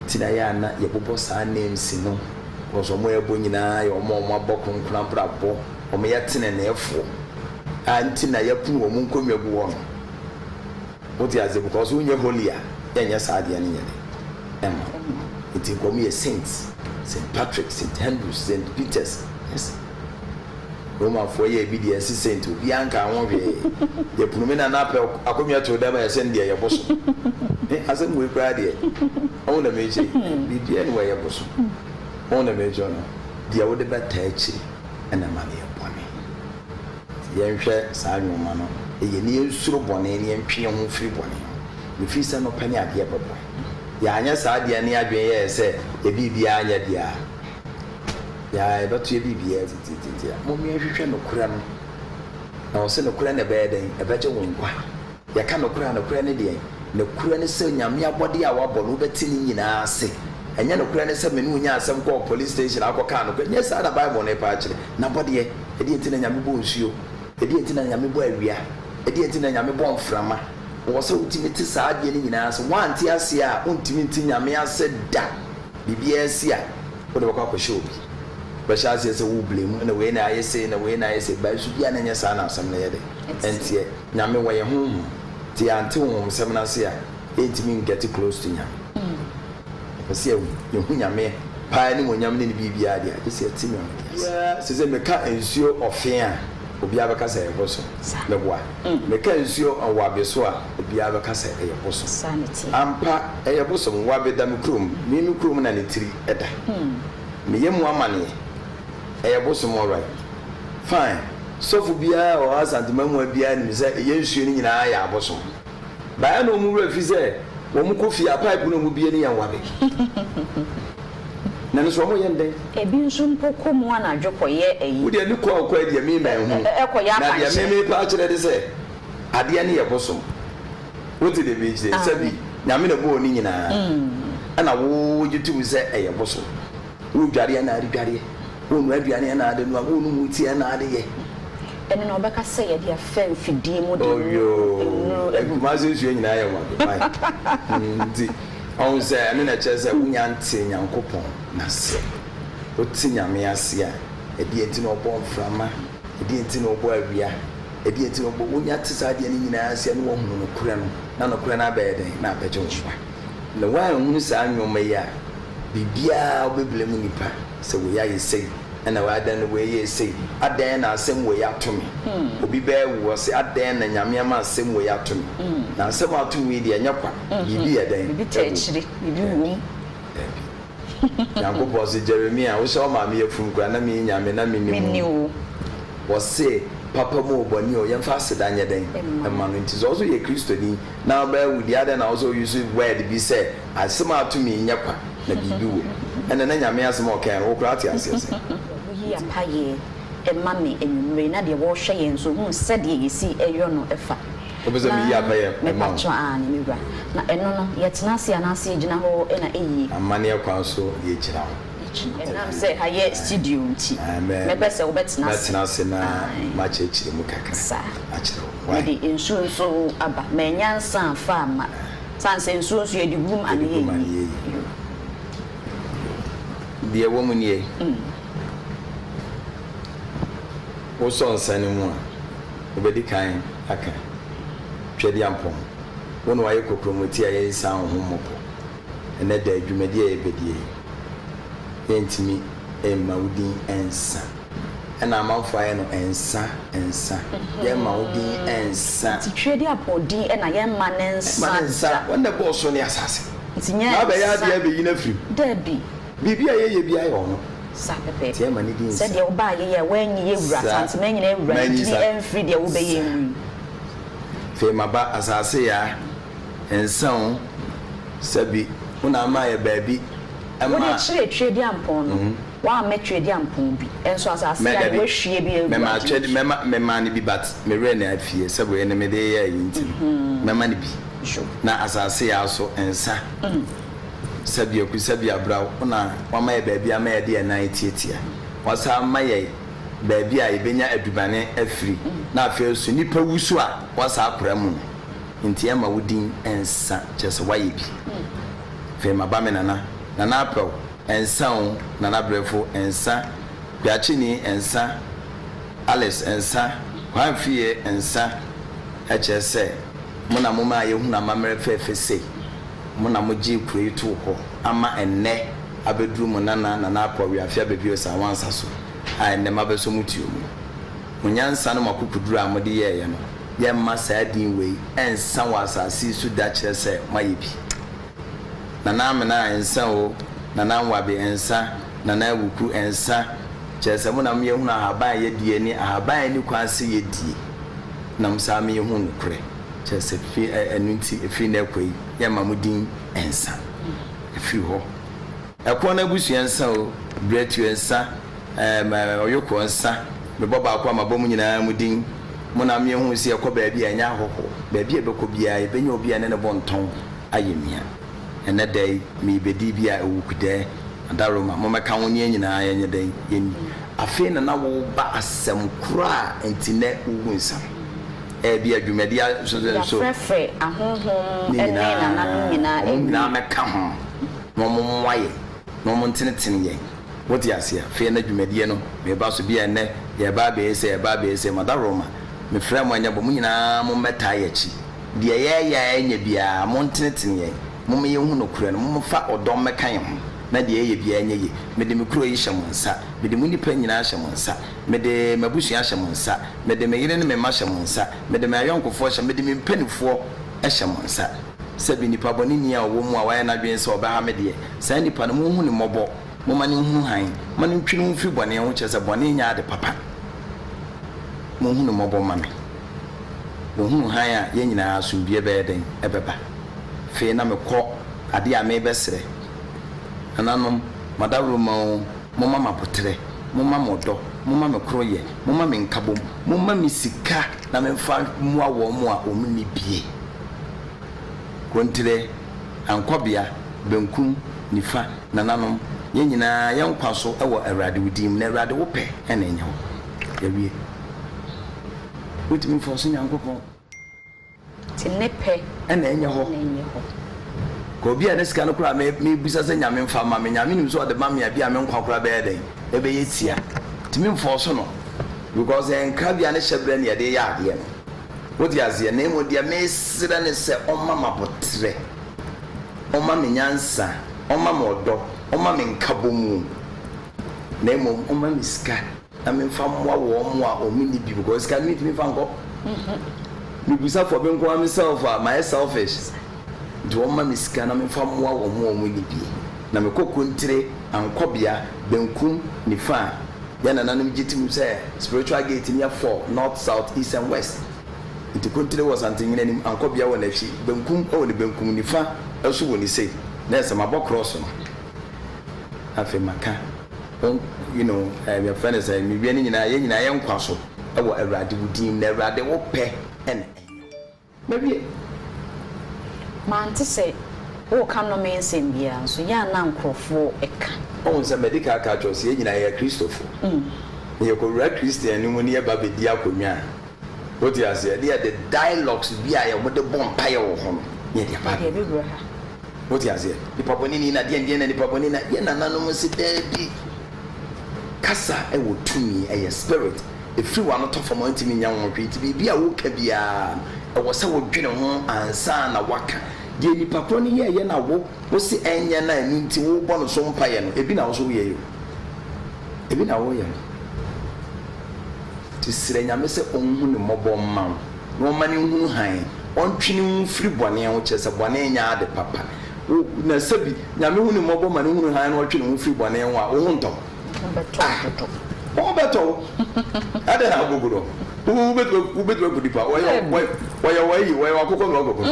tina ya na ye bobo sa names no ozo mo ebo nyina ye omo abokon kura bo omo ye tene na efo anti na ye pu omo nkomegu wo no what is it because unye holia enya saade ane nyene it is come saints St. Patrick, St. Andrews, St. Peter's. Yes. Roman for ye be the saint Bianca won be the pumina na pe akomia to dem e send there your boss. Asem we cry there. On the meje be there anywhere your boss. On the meje no. Dia wo de beta echi na ma ne bone. Ye nhwe sa nwoma no. E ye ne nsuro bone ne mpwe ho firi bone. Ne fi se no pani ade e babo. Ya anya sa ade ne adwen ye se e bibia anya dia. Ya e batu e bibia titi. Mo mi ahwehwe no kura no. Na wo se no kura na be den e beje wo nkwa. Ya ka no kura ne de. Na kura ne se nyame abode a wabɔ no beti ni nyina ase. Enya no kura ne se menu nya asem ko police station akoka no. Nya sa na Bible ne pa akire. Na bode e de enti na nyame bɔ nsuo. E de enti na nyame bɔ awia. E de enti na nyame bɔ mframa. Wo se utimi ti sa ade ni nyina ase. Wanti ase a untimi nti nyame ase da. Bibia ase a wo de kwa show bi. Ba sha ase se wo blame na we na ayese na we na ayese ba su bia na nya sa na asem na ye de. Enti nyame wo ye ho ti ante wo sem na ase a entimi get close to nyame. Because you nyame pa ni mo nyame ni bibia de a se timi on. Yeah, se me ka ensuo ofia obi abaka sa eboso me boa me ka nsuo awabe so a obi abaka sa eboso sanity ampa eboso mo wabe da me krum na ne tiri eda me yemu amane eboso mo right fine so fu bia o asante mamu bia ni se ye nsuo ni nyina ya aboso ba na omu refi se wo mu kofi a pipe no mu bia ni ya wabe na no so mo yende e bi nso mpoko mu ana dwoko ye eyi wo de ni ko de mi man hu ekoya pa na de me pa kire de se ade ne ye bosom wo de be je se bi nyame na bo ni nyina ana wo yitu se eye bosom wo dware na ade dware wo nu aduane na ade no wo nu muti na ade ye ene no beka se ye de afa fidi mu de e kuma se nsuo nyina ye wa ndi on se ane na chese unya nte nyankopon na se oti nyame ase a edi enti no obo mframa edi enti no obo awia edi enti no obo unya tisa de ni nyina ase no wo hunu no kure no na no kure na abeden na abeje wo na wa hunu sa anwoma ya bibia obeble mu nipa se wo ya yesei na wa dan no we yesei adan na asem wo ya tomi obi be wo se adan na nyame ama asem wo ya tomi na asem atomi de nyakwa bibi adan bibi techiri bibi wum yango boss Jeremiah wo so ma me yefum kwa na me nyame na me nimu wo se papa mo boni o yemfa sedanye den ma no nti so ye Kristo ni na ba wudi adan na also use word bi say asem atomi nyakwa na bibi wo ene na nyame asem o kan wo kra ti asese ya paye emame enumre na de wo hwe ye nso hu se de yesi eyo no efa obeze mi ya paye me patro ani mi bra na eno no ye tena se anase gina ho na eyi amane akwa so ye kira ho enam se ha ye studio nti me pese wo betena se na ma chechire mu kakra sa achire wo de nso aba ma nyansa afa ama sanse nso ye di gum ani ye de wo mu nie wo so nsane mu a obedi kan aka twedi ampon wo no waye kokromoti a ye san ho mopo ene da adwumadi a ebedie yentimi maudin ensa ena amanfo aye no ensa ye maudin ensa ti twedi apodin ena ye manensa wanda boss no asase ntinya na be ya dia be yina firi dabi bibia ye bi aye ono sa pepe tie mani din se de oba ye wanyi ye wura tante manyina ewura di enfri de wo be ye nwi fe maba asase ya ensan sabi una ma ye baabi ama wo de twedi ampon no wa me twedi ampon bi enso asase ya wo hwie bi ewura mema twedi mema ni bi bat me re na afie sabo ye ne me de ye yinti mema ni bi na asase ya so ensa sabi abra una wa ma ye baabi ama ye de na tietia wasa ma ye baabi a ibenya adubane afiri na afi so nipa wusu a wasa akora mu nti ema wudin ensa chese waye bi fe mabame nana Nana Apel ensa o Nana Brefo ensa Biachini ensa Alice ensa Kwanfie ensa HSA mona moma ye huna mamere fefese mona moji kure tu ho ama enne abedru mo Nana Apel wi afia bebio sa wansa so ai ne mabeso mutuo munyansa no makukuduru amode ye no ye masa adin wei ensa wasasi su da kyerese mayebi Nana amena ensa o Nana wabe ensa Nana wuku ensa kyerese mo na me hu na ahaban ye die ni ahaban ni kwanse ye die na msa me hu nokure kyerese fi enunti fi na kwei ye mamudin ensa fi ho ekona busu ensa o bretu ensa oyoko ensa me baba akwa mabom nyina mudin mo na me hu se ekọ baabi anya hoho baabi ebekọ bia ebenya obi ane ne bonton ayemia ene dai me bedi bia ewukude adaroma mo meka ho ne nyina yenye dai yeni afi na wo ba asem kura entine ugunsa bia dwumadi so frefe ahonhom ene na nyina meka ho mo mwaye mo ntenetene yen woti asia fe na dwumadi no me ba so bia ene ye ba be ese madaroma me frɛ mo anya bo mo nyina mo meta yechi de ye enya bia mo ntenetene yen mo me hu no kura no mo fa odom meka yen ho na de ye bia enya ye me de me kuro yi hyemonsa me de munipa nyina hyemonsa me de mabusua hyemonsa me de me yire ne me ma hyemonsa me de me ayonkofo hye me de me mpanifo hyemonsa sabi nipa boni ni a wo mu a wa na dwen se oba ha me de sa nipa no mo hu ne mobo mo ma ne hu han ma ne ntwi no fi bone ho kyese bone nya de papa mo hu ne mobo ma me mo hu han a ye nyina asumbie be den ebeba fe na me kɔ ade a me besere ananom madaroma mo mama potre mo mama odo mo mama kroye mo mama nkabom mo mama sika na me fa mua wo mo a omni bie kontre ankobia benkum nifa nananom ye nyina ye nkwaso ewo awrade wudim na awrade wo pe ene enye ho yawie wotimi foso nyankopon tinepe ene enye ho ko bia ne sika no kura me bisa se nyame mfa ma me nyame nim so de ma me bia me nkwa kura be den e be yetia timi mfo so no because enka bia ne hyebre ne de ya ade no wodi azie na emo dia me sira ne se oma mabotre oma me nyansa oma modo oma me nkabomu na emo oma me sika na me mfa mwa wo mo a omini bi because sika me timi mfa nko me bisa for be nko myself my selfish do oma misika na me fa moa wo mo ni bi na me kokontire ankobia benkum nifa ya na nanom gitim say spiritual gate near 4 north south east and west it kontire was antin nim ankobia wo na fi benkum o ne benkum nifa eso wo ni say na ese mabokross no afi maka you know your friend say me bi ani nyina ye nyina ye nkwaso e wo awrade wudim na awrade wo pe en maybe mante se o kan no men sembia so ya na nkrofo eka on se medical culture se nyina ya Christopher ye ko ra Christian ni mu ne ba be dia konwa what you say the dialogues bia ya mo de bompa ye wo ho ye dia ba what you say the paponi ni na die na the paponi na ye na nanom se dabi kasa e wo tumi e spirit e free one to form antimi nya wo kwiti bia wo ka bia e wo se wo dwene ho ansa na waka de nipa kro ni ye na wo si enye na nti wo bo no so mpa ye no ebi na wo so ye yo ebi na wo ye ti sire nya me se onhu ne mobo ma no ma ne hu han on twini hu free bone ho che se bone nya ade papa na sabi nya me hu ne mobo ma ne hu han no twini hu free bone ho a wo hu nto o beto ade na gogoro ubetu kudipa waya akoko no gogo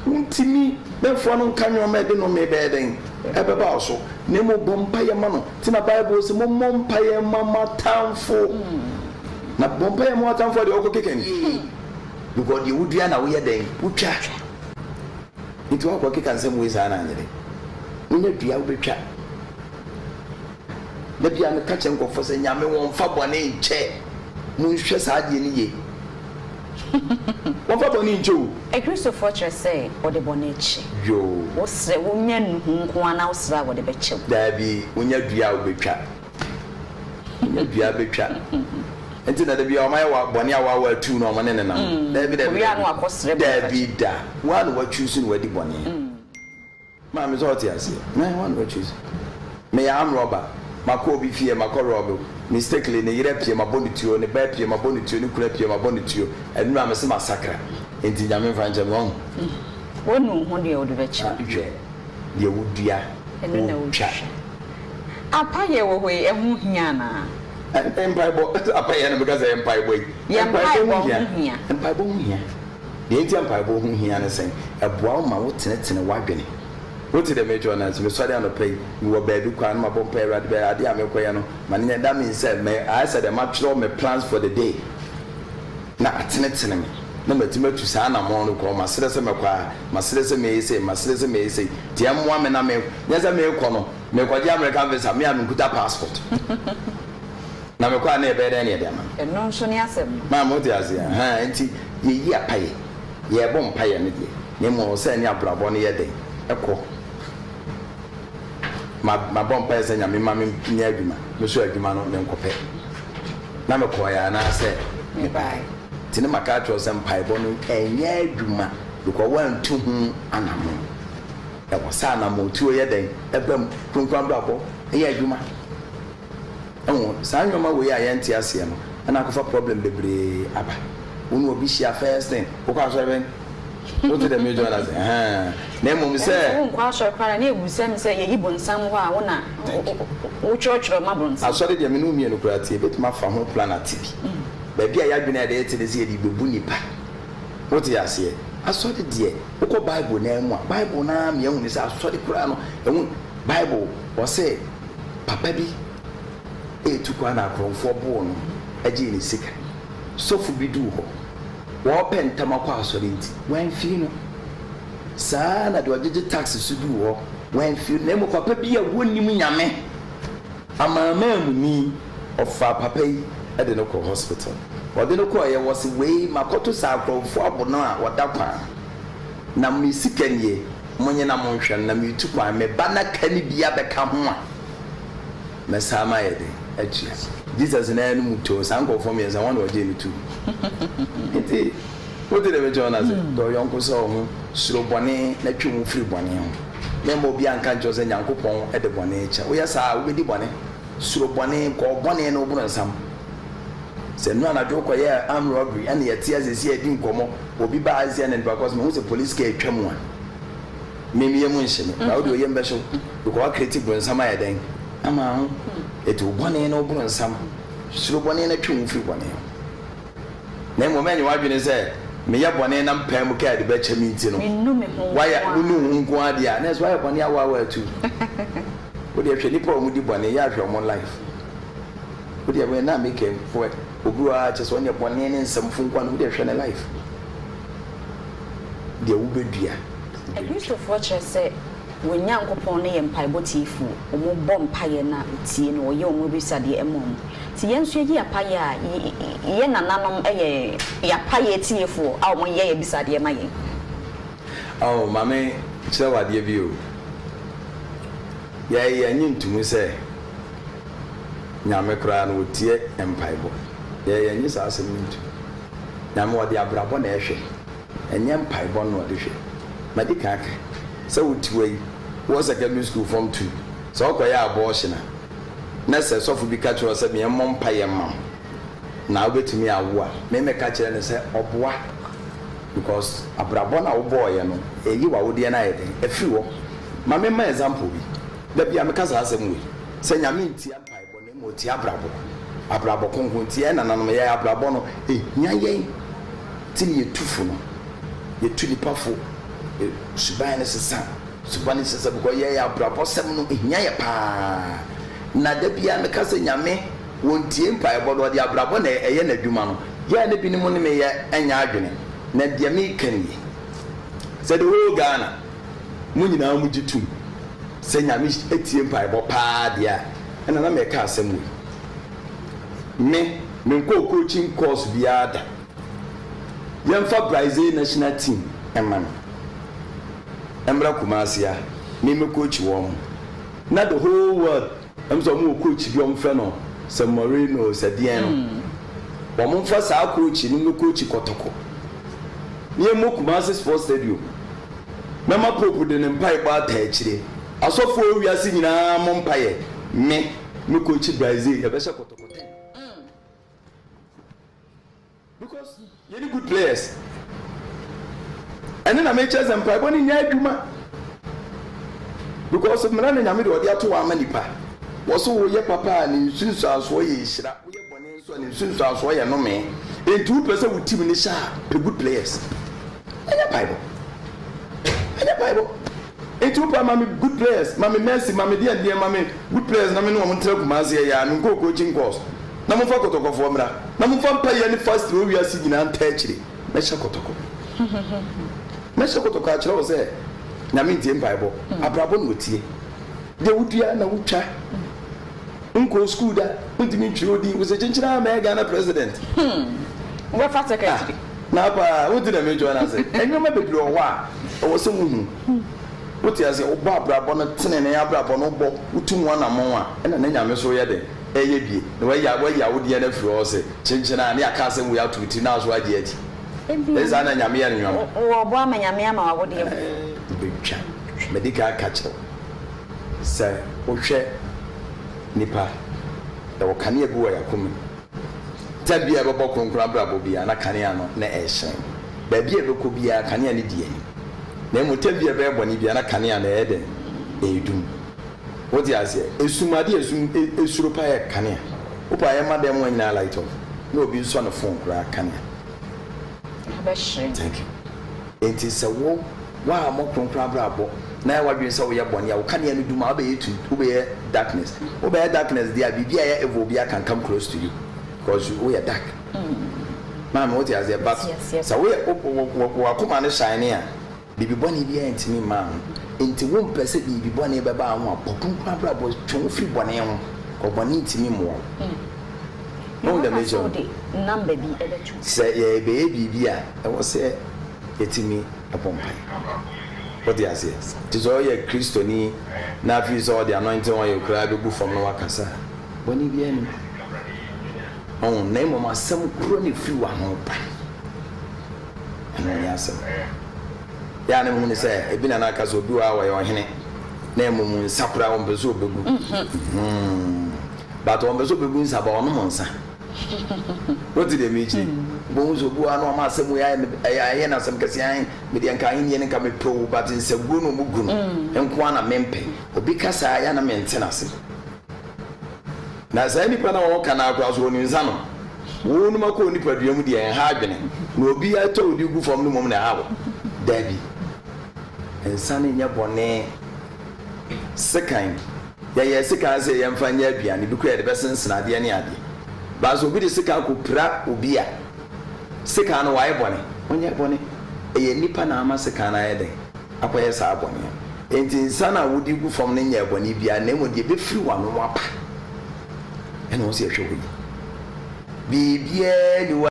untimi befo no kanyo me de no me beden ebeba oso ne mo bompa ye ma no ti na bible se mo mompa ye mama tamfo na bompa ye mo tamfo de okokekeni because the wudua na wo ye den wutwa nti wa kwa keka nsem we sa na nyere unya dua wo betwa na bia me ka che nkofo se nyame won fa bone nche mun hwe sa ade ni ye What for boni ncho? A Christopher say or the bonnet. Yo. What's a woman who one else that would be chill? There be when you do our big chat. You do our big chat. Until that be on my work, Bonnie, our 2 no man and there be there be that one were choosing where the bonnie. Mamma is all tears. Man, one were choosing. May I am robber, my Kobe fear, my corrobo, mistakenly, the European, my bonnet to you, and the bad my bonnet to you, my bonnet to you, and Mamma is massacre. Into Yamin French alone. One who the old wretch, you would dear, and no chat. I'll pay away a Muhiana. And Bible, I pay because I am by way. Young Bible here, and Bible here. The Indian Bible here and saying, a brown mountain in a wagon. What did the major announce? We saw on the play, you were baby, my bomb pay right there. I did my that means said, I said a much all my plans for the day. Now, it's me. Number to Sana Mono, my citizen, my citizen may say, Tiam woman, I may, yes, I may call, make what the American visa, me and put a passport. Now, I can't bear any of them. And no, Sonia said, Mamma, auntie, ye pay, ye won't pay anything. Nemo send your braboni a day. A call. My bomb person, and my mammy near you, Monsieur Gimano, and Copet. Number choir, and I said, goodbye. Tinema Catros and Pibon, and yeah, Duma, because 1 to whom animal. That was Sanamo 2 a day, a bum, Brabo, a yeah, Duma. Oh, Sanoma, we are anti-asian, and I have a problem, Libri Abba. One will be sheer first thing, because I went. What did the major say? Name say, say, you won't somewhere, church or Mabrons. I saw the Minumian Ukrati, but my family plan at TV. Baby, I have been at the end of the city, Bunipa. What did I say? I saw the dear. Oko Bible name, Bible name, young is I saw the Quran, and Bible was say, Papa B. A took one out from 4 born, a genie sick. So for be do. Wapen Tamakwa solid, when Fino. Sana do a digit taxes to do, when Fino, name of Papa be a wounding me. I'm a man with me of Far Papa at the local hospital. Or the local was away, Makoto Sacro for Bona or Dapa. Now, me sick and ye, Moniana Motion, Namu took my me banner can be a become Messama Eddie, Edges. This is an animal to us, uncle for me as I want to Jenny too. What did the John as a uncle saw slow bonnet, let you free bonnet. Member Bianca Jose and Uncle Pong at the bonnet. We are sa with the bonnet, slow bonnet, call bonnet and open some. Said no, I joke where armed robbery and the tears is here didn't come will be by Asian and because most of police gave one. Maybe a mention, how do you special? Because critic when some I think. Among it will one and open some slow one and a tune free one. Name of many wife in say, may have one and Pamuka the better meeting. Why are you know Guardia? And that's why 1 hour too. Would you actually put with the one year from one life? Would you ever not make him for it? Who grew out just when you're one and some fun one with their life? The Uber dear. I used to fortune say. When young upon a pipe fu, or bomb pie na tea or your movie study a mom. Tiensu ye paya, yen and nanum ya piety for our 1 year beside your mind. Oh, mammy, so I give you. Yea, I knew to me say, Yamacran would tear and pipe. Yea, and yes, I said, Yamwa the Abrabon Ashe, and Yam pipe on what the ship. Madikak. So way was a secondary school from 2. So I abortion. Nessa so be catch or said me a mom pay a mom. Now wait to me a war. May me catch and say, oh boy. Because a brabona boy, you are would a few. My member example. That be a Macas assembly. Say, I mean, Tia Pipe or Tia Brabo. A Brabo Conquentian and Amaya Brabono, yea, till you too full. You too powerful. Subanis son, Subanis is a boy, bravo, 7 in pa. Nadebia, the cousin Yame, won't the empire, but the Abrabone, a yen of Dumano. Yan the Pinimone and Yargene, Nadiami Kenny. Said the whole Ghana, Munina Mujitu, Send Yamish 80 empire, but pa, dear, and another make us some way. Me, Minko coaching course beyond. yɛmfa Brazil national team ɛma no ɛmra Kumasi me coach wɔn na the whole world so mo coach bi fɛ no sɛ Moreno sɛ deɛn no wɔn fa saa coach no me coach Kotoko ne mo Kumasi sports stadium mema popo de ne mpai ba ta akyire asofo wiase nyinaa mo mpaye me coach Brazil ya be hye Kotoko because you need good players and then I make chance and mpai boni nya adwuma because mena na nyame de odi ato wa manipa wo so wo ye papa ni sunsu aso ye hira wo ye boni nso ni sunsu aso ye no me enti wo pese wo team ni sha pe good players anya bible enti wo pa mami good players mami Messi mami dia mami good players na me no mo ntra Kumasi ya no go coaching course na mo fa Kotoko fo mra na mo fa mpa ye ni first wo wiase gina nta akire me hye Kotoko a kire wo se na me ntie bible abrabo no tie de wudua na wutwa nko school da ntimi ntwe odi wo se chinchira ma Ghana president we fa secretary na pa wo di na me join ase enyo ma bebre o wa o se mu wo ti ase o ba abrabo no tene ne abrabo no bo utum wa na mo a na na nyame so ye de eye bie na wa ya wo de na firi o se chinchira na aka ase mu ya tuti na so ade adi eza na nyame ya nwa wo bo ama nyame ama wo de betwa medical catcher sɛ wohwɛ nipa da wo kanea bi wɔ yakome tabia bɛbɔ kronkron abrabɔ bia na kanea no na ɛhyɛn baabi a bɛkɔ bia kanea ne die na mu tabia bɛbɔ ne bia na kanea na ɛyɛ ɛdum wote aseɛ esumade esuro pa yɛ kanea wopa yɛ madam wɔn nyinaa light off na obi nso no phone kora kanea thank you enti sɛ wo wa mo kronkron abrabɔ na wadwen sɛ wo yɛ bɔne a wo kanea no dum a wo bɛyɛ darkness dia bibia yɛ evil bia can come close to you because we are dark man what is there but so we akoma no shine a bibi bɔne bia ntimi ma nti wo mpɛsɛ bibi bɔne bɛba ho a kronkron abrabɔ twon free bɔne ho ko bɔne ntimi mo no the major number bi ɛbɛtwo sɛ yɛ bɛyɛ bibia ɛwɔ sɛ yɛtimi apɔmpa what do you say this all your Christiani na fi so the anointing on your cry be from no wakasa boni bi ani on na mo masam kuro ne fi wa ho pa ana ya asem ya na mo ne say e bi na aka so bi wa wa ohene na mo mun sakura on bezo begu but on bezo begu nsaba on mo nsa what did they mean bonzo bu anu ma asem ya na asem kase an me de nka hin ye nka me pro but nsagu no mugu no enko ana mempe obi kasa ya na mentena se na sai ni pa na wo kana akwa so ni nsa no wo nu mako ni padua mu de en ha adwene na obi ato odi gu fam no mom na ha wo dabi ensa ne nya bone sekan ya sekan se ye mfa nya aduane bi ko ye de besensena de ne ade bazo obi de sika ko pra obi a sika no wae bone onye bone eye nipa na ama sika na yede akoye sa bone enti insana wodi gu fam ne nya bone bia na mo de be firi wa no wapa ene wo se hwe wo bibia ni